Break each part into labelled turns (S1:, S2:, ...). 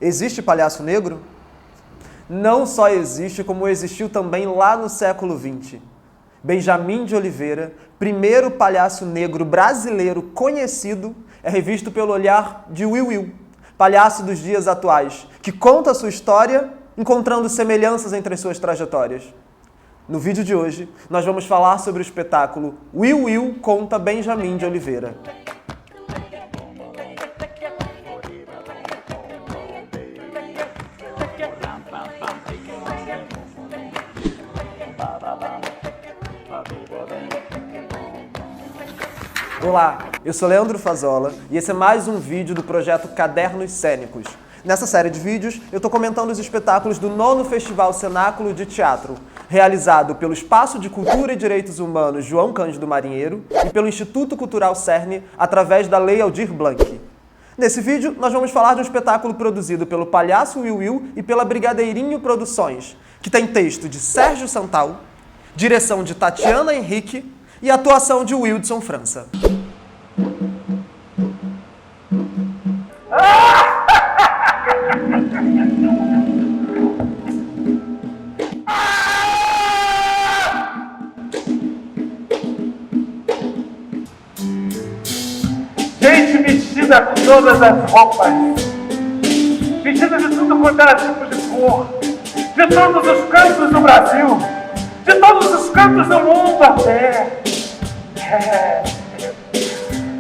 S1: Existe palhaço negro? Não só existe, como existiu também lá no século XX. Benjamin de Oliveira, primeiro palhaço negro brasileiro conhecido, é revisto pelo olhar de Will Will, palhaço dos dias atuais, que conta a sua história encontrando semelhanças entre as suas trajetórias. No vídeo de hoje, nós vamos falar sobre o espetáculo Will Will conta Benjamin de Oliveira. Olá, eu sou Leandro Fazola e esse é mais um vídeo do projeto Cadernos Cênicos. Nessa série de vídeos, eu estou comentando os espetáculos do 9º Festival Cenáculo de Teatro, realizado pelo Espaço de Cultura e Direitos Humanos João Cândido Marinheiro e pelo Instituto Cultural Cerne, através da Lei Aldir Blanc. Nesse vídeo, nós vamos falar de um espetáculo produzido pelo Palhaço Will Will e pela Brigadeirinho Produções, que tem texto de Sérgio Santal, direção de Tatiana Henrique e atuação de Wildson França.
S2: Gente vestida com todas as roupas, vestida de tudo quanto era tipo de cor, de todos os cantos do Brasil, de todos os cantos do mundo até.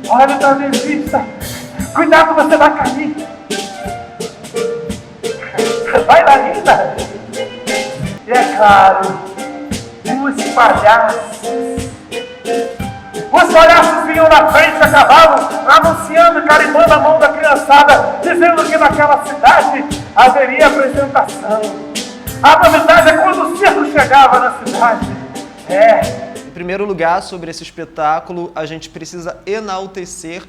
S2: Olha da revista, cuidado, você vai cair. Vai lá, linda. E é claro, os palhaços. Os palhaços vinham na frente a cavalo, anunciando e carimbando a mão da criançada, dizendo que naquela cidade haveria apresentação. A novidade é quando o circo chegava na cidade.
S1: Em primeiro lugar, sobre esse espetáculo, a gente precisa enaltecer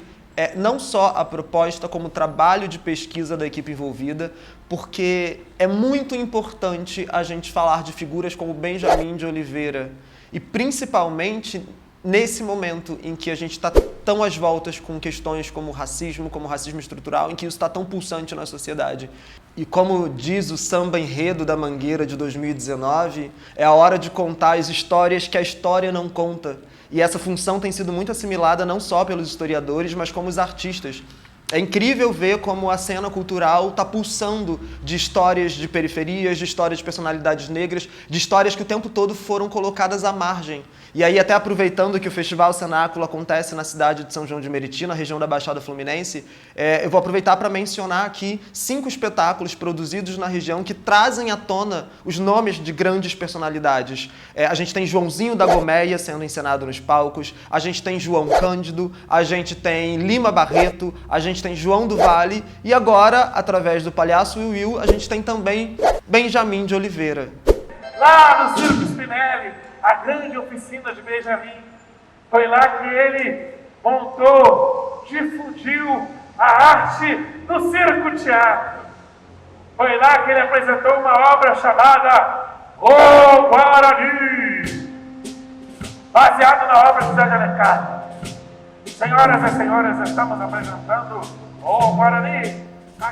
S1: não só a proposta, como o trabalho de pesquisa da equipe envolvida, porque é muito importante a gente falar de figuras como Benjamin de Oliveira, e principalmente nesse momento em que a gente está tão às voltas com questões como racismo estrutural, em que isso está tão pulsante na sociedade. E como diz o Samba Enredo da Mangueira de 2019, é a hora de contar as histórias que a história não conta. E essa função tem sido muito assimilada não só pelos historiadores, mas como os artistas. É incrível ver como a cena cultural está pulsando de histórias de periferias, de histórias de personalidades negras, de histórias que o tempo todo foram colocadas à margem. E aí, até aproveitando que o Festival Cenáculo acontece na cidade de São João de Meriti, na região da Baixada Fluminense, eu vou aproveitar para mencionar aqui 5 espetáculos produzidos na região que trazem à tona os nomes de grandes personalidades. A gente tem Joãozinho da Gomeia sendo encenado nos palcos, a gente tem João Cândido, a gente tem Lima Barreto, a gente tem João do Vale e agora, através do Palhaço Will Will, a gente tem também Benjamin de Oliveira.
S2: Lá no Circo Spinelli, a grande oficina de Benjamin, foi lá que ele montou, difundiu a arte do circo-teatro. Foi lá que ele apresentou uma obra chamada O Guarani, baseado na obra de José de Alencar. Senhoras e senhores, estamos apresentando O Guarani.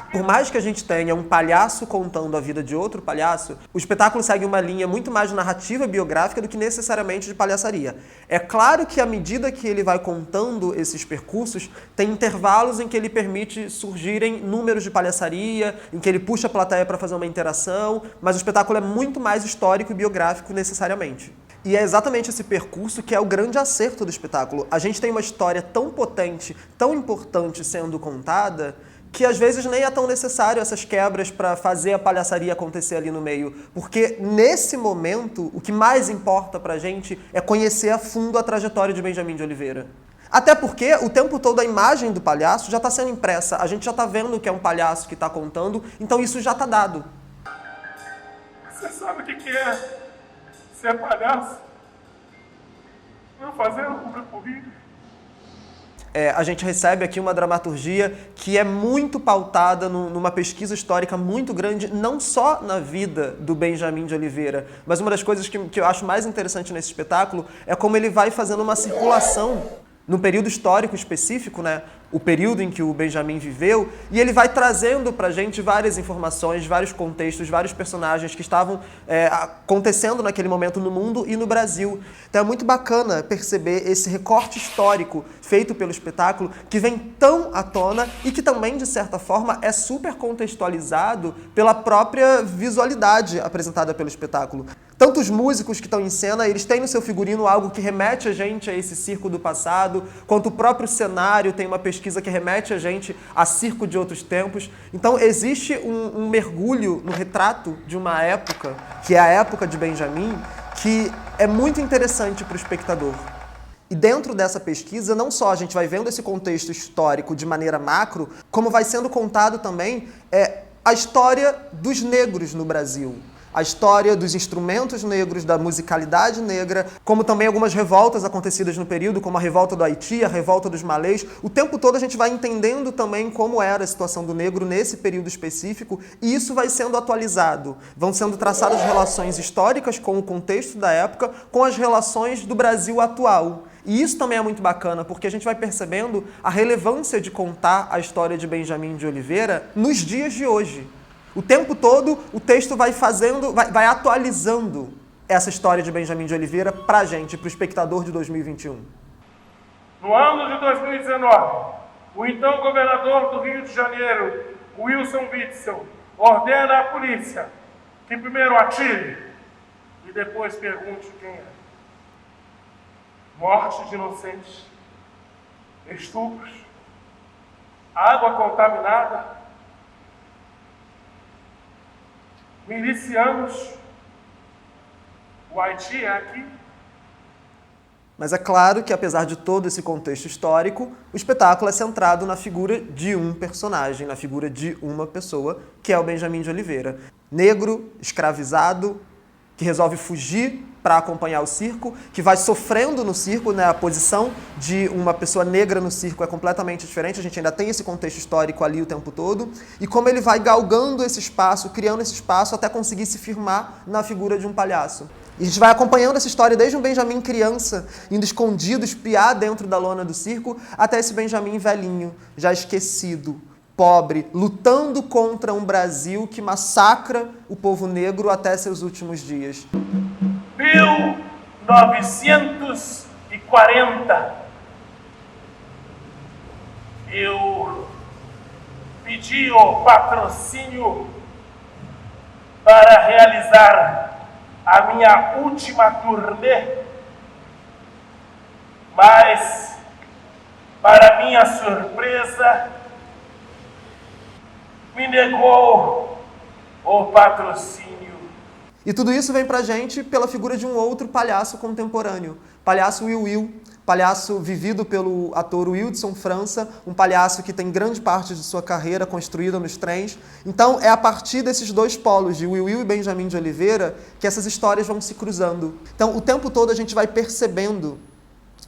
S1: Por mais que a gente tenha um palhaço contando a vida de outro palhaço, o espetáculo segue uma linha muito mais narrativa biográfica do que necessariamente de palhaçaria. É claro que à medida que ele vai contando esses percursos, tem intervalos em que ele permite surgirem números de palhaçaria, em que ele puxa a plateia para fazer uma interação, mas o espetáculo é muito mais histórico e biográfico necessariamente. E é exatamente esse percurso que é o grande acerto do espetáculo. A gente tem uma história tão potente, tão importante sendo contada, que às vezes nem é tão necessário essas quebras para fazer a palhaçaria acontecer ali no meio. Porque nesse momento, o que mais importa pra gente é conhecer a fundo a trajetória de Benjamin de Oliveira. Até porque o tempo todo a imagem do palhaço já está sendo impressa, a gente já está vendo que é um palhaço que está contando, então isso já está dado.
S2: Você sabe o que é ser palhaço? Não fazer o público rir.
S1: A gente recebe aqui uma dramaturgia que é muito pautada numa pesquisa histórica muito grande, não só na vida do Benjamin de Oliveira, mas uma das coisas que eu acho mais interessante nesse espetáculo é como ele vai fazendo uma circulação num período histórico específico, né, o período em que o Benjamin viveu, e ele vai trazendo pra gente várias informações, vários contextos, vários personagens que estavam acontecendo naquele momento no mundo e no Brasil. Então é muito bacana perceber esse recorte histórico feito pelo espetáculo, que vem tão à tona e que também, de certa forma, é super contextualizado pela própria visualidade apresentada pelo espetáculo. Tanto os músicos que estão em cena, eles têm no seu figurino algo que remete a gente a esse circo do passado, quanto o próprio cenário tem uma pesquisa que remete a gente a circo de outros tempos. Então existe um mergulho no retrato de uma época, que é a época de Benjamin, que é muito interessante para o espectador. E dentro dessa pesquisa, não só a gente vai vendo esse contexto histórico de maneira macro, como vai sendo contado também a história dos negros no Brasil. A história dos instrumentos negros, da musicalidade negra, como também algumas revoltas acontecidas no período, como a revolta do Haiti, a revolta dos malês. O tempo todo a gente vai entendendo também como era a situação do negro nesse período específico, e isso vai sendo atualizado. Vão sendo traçadas relações históricas com o contexto da época, com as relações do Brasil atual. E isso também é muito bacana, porque a gente vai percebendo a relevância de contar a história de Benjamin de Oliveira nos dias de hoje. O tempo todo, o texto vai atualizando essa história de Benjamin de Oliveira pra gente, pro espectador de 2021.
S2: No ano de 2019, o então governador do Rio de Janeiro, Wilson Witzel, ordena à polícia que primeiro atire e depois pergunte quem é. Morte de inocentes, estupros, água contaminada, milicianos, o Haiti é aqui.
S1: Mas é claro que, apesar de todo esse contexto histórico, o espetáculo é centrado na figura de um personagem, na figura de uma pessoa, que é o Benjamin de Oliveira. Negro, escravizado, que resolve fugir para acompanhar o circo, que vai sofrendo no circo, né? A posição de uma pessoa negra no circo é completamente diferente, a gente ainda tem esse contexto histórico ali o tempo todo, e como ele vai galgando esse espaço, criando esse espaço até conseguir se firmar na figura de um palhaço. E a gente vai acompanhando essa história desde um Benjamin criança, indo escondido, espiar dentro da lona do circo, até esse Benjamin velhinho, já esquecido, pobre, lutando contra um Brasil que massacra o povo negro até seus últimos dias.
S2: 1940, eu pedi o patrocínio para realizar a minha última turnê, mas, para minha surpresa, me negou o patrocínio.
S1: E tudo isso vem pra gente pela figura de um outro palhaço contemporâneo, palhaço Will Will, palhaço vivido pelo ator Wildson França, um palhaço que tem grande parte de sua carreira construída nos trens. Então é a partir desses dois polos, de Will Will e Benjamin de Oliveira, que essas histórias vão se cruzando. Então o tempo todo a gente vai percebendo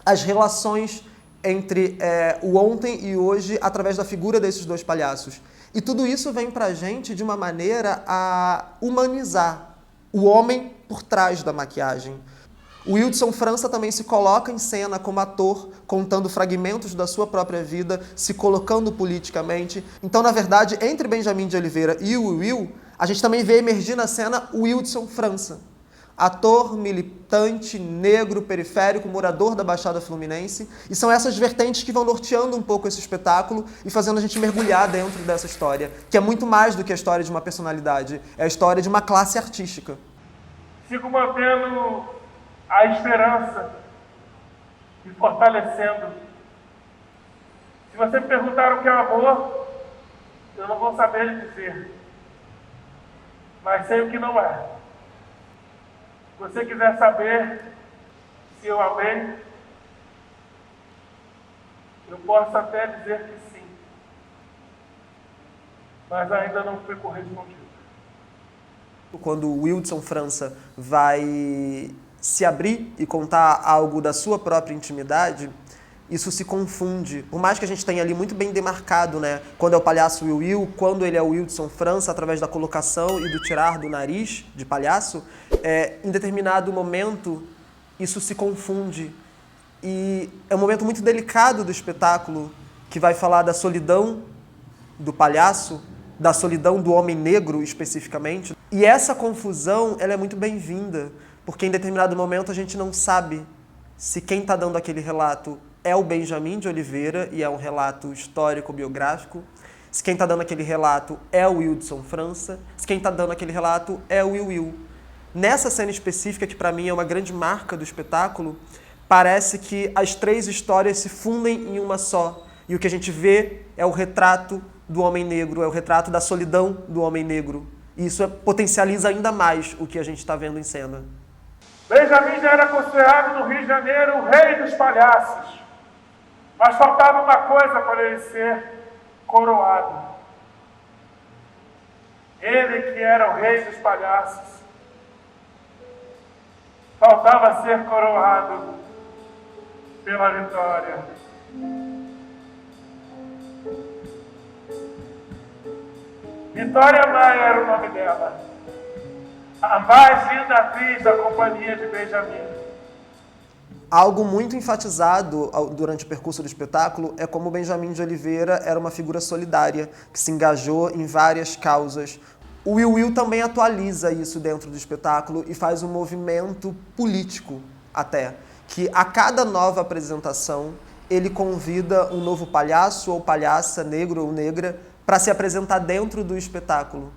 S1: as relações entre o ontem e hoje através da figura desses dois palhaços. E tudo isso vem pra gente de uma maneira a humanizar o homem por trás da maquiagem. O Wildson França também se coloca em cena como ator, contando fragmentos da sua própria vida, se colocando politicamente. Então, na verdade, entre Benjamin de Oliveira e o Will, a gente também vê emergir na cena o Wildson França. Ator, militante, negro, periférico, morador da Baixada Fluminense. E são essas vertentes que vão norteando um pouco esse espetáculo e fazendo a gente mergulhar dentro dessa história, que é muito mais do que a história de uma personalidade, é a história de uma classe artística.
S2: Fico mantendo a esperança e fortalecendo. Se você me perguntar o que é amor, eu não vou saber lhe dizer, mas sei o que não é. Se você quiser saber se eu amei, eu posso até dizer que sim, mas ainda não foi correspondido.
S1: Quando o Wildson França vai se abrir e contar algo da sua própria intimidade, isso se confunde. Por mais que a gente tenha ali muito bem demarcado, né? Quando é o palhaço Will Will, quando ele é o Wildson França, através da colocação e do tirar do nariz de palhaço, em determinado momento isso se confunde. E é um momento muito delicado do espetáculo, que vai falar da solidão do palhaço, da solidão do homem negro especificamente. E essa confusão, ela é muito bem-vinda, porque em determinado momento a gente não sabe se quem está dando aquele relato é o Benjamin de Oliveira, e é um relato histórico-biográfico, se quem está dando aquele relato é o Wildson França, se quem está dando aquele relato é o Will. Nessa cena específica, que para mim é uma grande marca do espetáculo, parece que as três histórias se fundem em uma só. E o que a gente vê é o retrato do homem negro, é o retrato da solidão do homem negro. E isso potencializa ainda mais o que a gente está vendo em cena.
S2: Benjamin já era considerado no Rio de Janeiro o rei dos palhaços. Mas faltava uma coisa para ele ser coroado. Ele que era o rei dos palhaços, faltava ser coroado pela Vitória. Vitória Maia era o nome dela, a mais linda atriz da companhia de Benjamin.
S1: Algo muito enfatizado durante o percurso do espetáculo é como Benjamin de Oliveira era uma figura solidária, que se engajou em várias causas. O Will também atualiza isso dentro do espetáculo e faz um movimento político até, que a cada nova apresentação ele convida um novo palhaço ou palhaça, negro ou negra, para se apresentar dentro do espetáculo.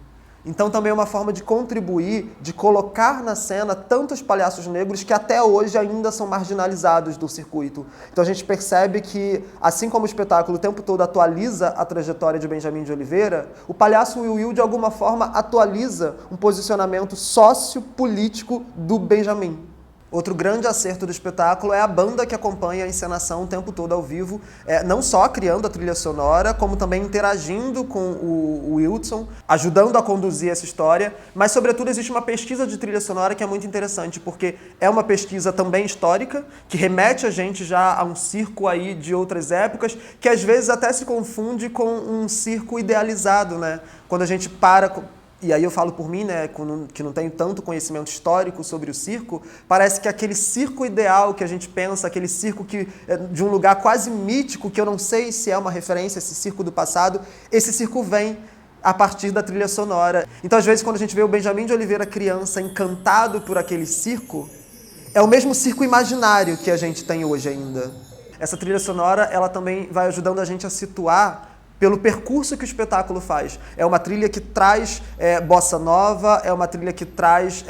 S1: Então também é uma forma de contribuir, de colocar na cena tantos palhaços negros que até hoje ainda são marginalizados do circuito. Então a gente percebe que, assim como o espetáculo o tempo todo atualiza a trajetória de Benjamin de Oliveira, o palhaço Will de alguma forma atualiza um posicionamento sociopolítico do Benjamin. Outro grande acerto do espetáculo é a banda que acompanha a encenação o tempo todo ao vivo, não só criando a trilha sonora, como também interagindo com o Wildson, ajudando a conduzir essa história, mas sobretudo existe uma pesquisa de trilha sonora que é muito interessante, porque é uma pesquisa também histórica, que remete a gente já a um circo aí de outras épocas, que às vezes até se confunde com um circo idealizado, né? Quando a gente para... E aí eu falo por mim, né, que não tenho tanto conhecimento histórico sobre o circo, parece que aquele circo ideal que a gente pensa, aquele circo que de um lugar quase mítico, que eu não sei se é uma referência a esse circo do passado, esse circo vem a partir da trilha sonora. Então, às vezes, quando a gente vê o Benjamin de Oliveira criança encantado por aquele circo, é o mesmo circo imaginário que a gente tem hoje ainda. Essa trilha sonora, ela também vai ajudando a gente a situar pelo percurso que o espetáculo faz. É uma trilha que traz bossa nova, é uma trilha que traz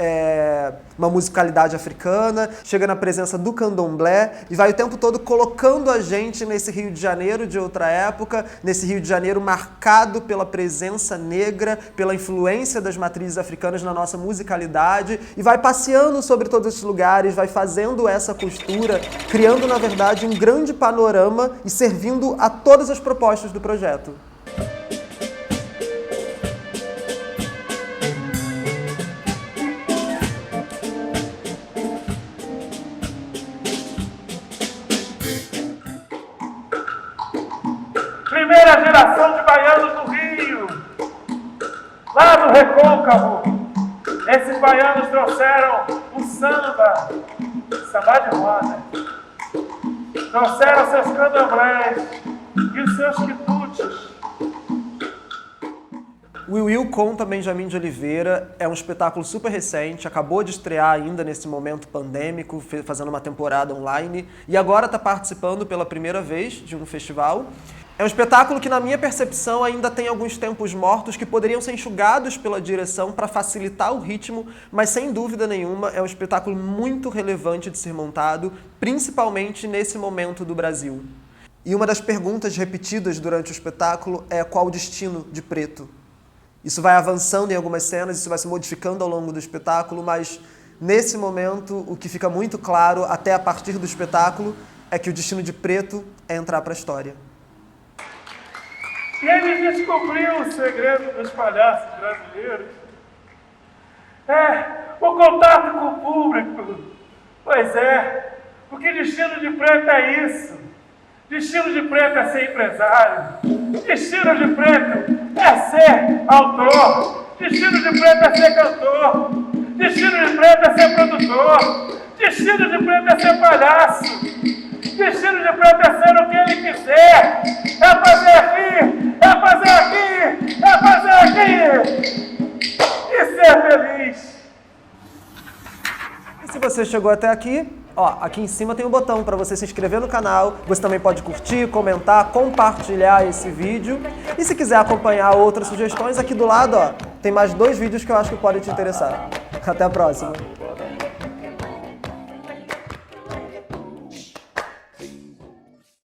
S1: uma musicalidade africana, chega na presença do candomblé e vai o tempo todo colocando a gente nesse Rio de Janeiro de outra época, nesse Rio de Janeiro marcado pela presença negra, pela influência das matrizes africanas na nossa musicalidade, e vai passeando sobre todos esses lugares, vai fazendo essa costura, criando, na verdade, um grande panorama e servindo a todas as propostas do projeto.
S2: Primeira geração de baianos do Rio, lá do Recôncavo. Esses baianos trouxeram o samba de roda. Trouxeram seus candomblés e os seus quitutes.
S1: O Will conta Benjamin de Oliveira é um espetáculo super recente, acabou de estrear ainda nesse momento pandêmico, fazendo uma temporada online, e agora está participando pela primeira vez de um festival. É um espetáculo que, na minha percepção, ainda tem alguns tempos mortos que poderiam ser enxugados pela direção para facilitar o ritmo, mas sem dúvida nenhuma é um espetáculo muito relevante de ser montado, principalmente nesse momento do Brasil. E uma das perguntas repetidas durante o espetáculo é qual o destino de Preto? Isso vai avançando em algumas cenas, isso vai se modificando ao longo do espetáculo, mas nesse momento o que fica muito claro, até a partir do espetáculo, é que o destino de Preto é entrar para a história.
S2: E ele descobriu o segredo dos palhaços brasileiros. O contato com o público. Pois é, porque destino de Preto é isso. Destino de Preto é ser empresário. Destino de Preto é ser autor. Destino de Preto é ser cantor. Destino de Preto é ser produtor. Destino de Preto é ser palhaço. vestido de preto ser o que ele quiser. É fazer aqui, é fazer aqui, é fazer aqui. E ser feliz.
S1: E se você chegou até aqui, ó, aqui em cima tem um botão para você se inscrever no canal. Você também pode curtir, comentar, compartilhar esse vídeo. E se quiser acompanhar outras sugestões, aqui do lado, ó, tem mais 2 vídeos que eu acho que podem te interessar. Até a próxima!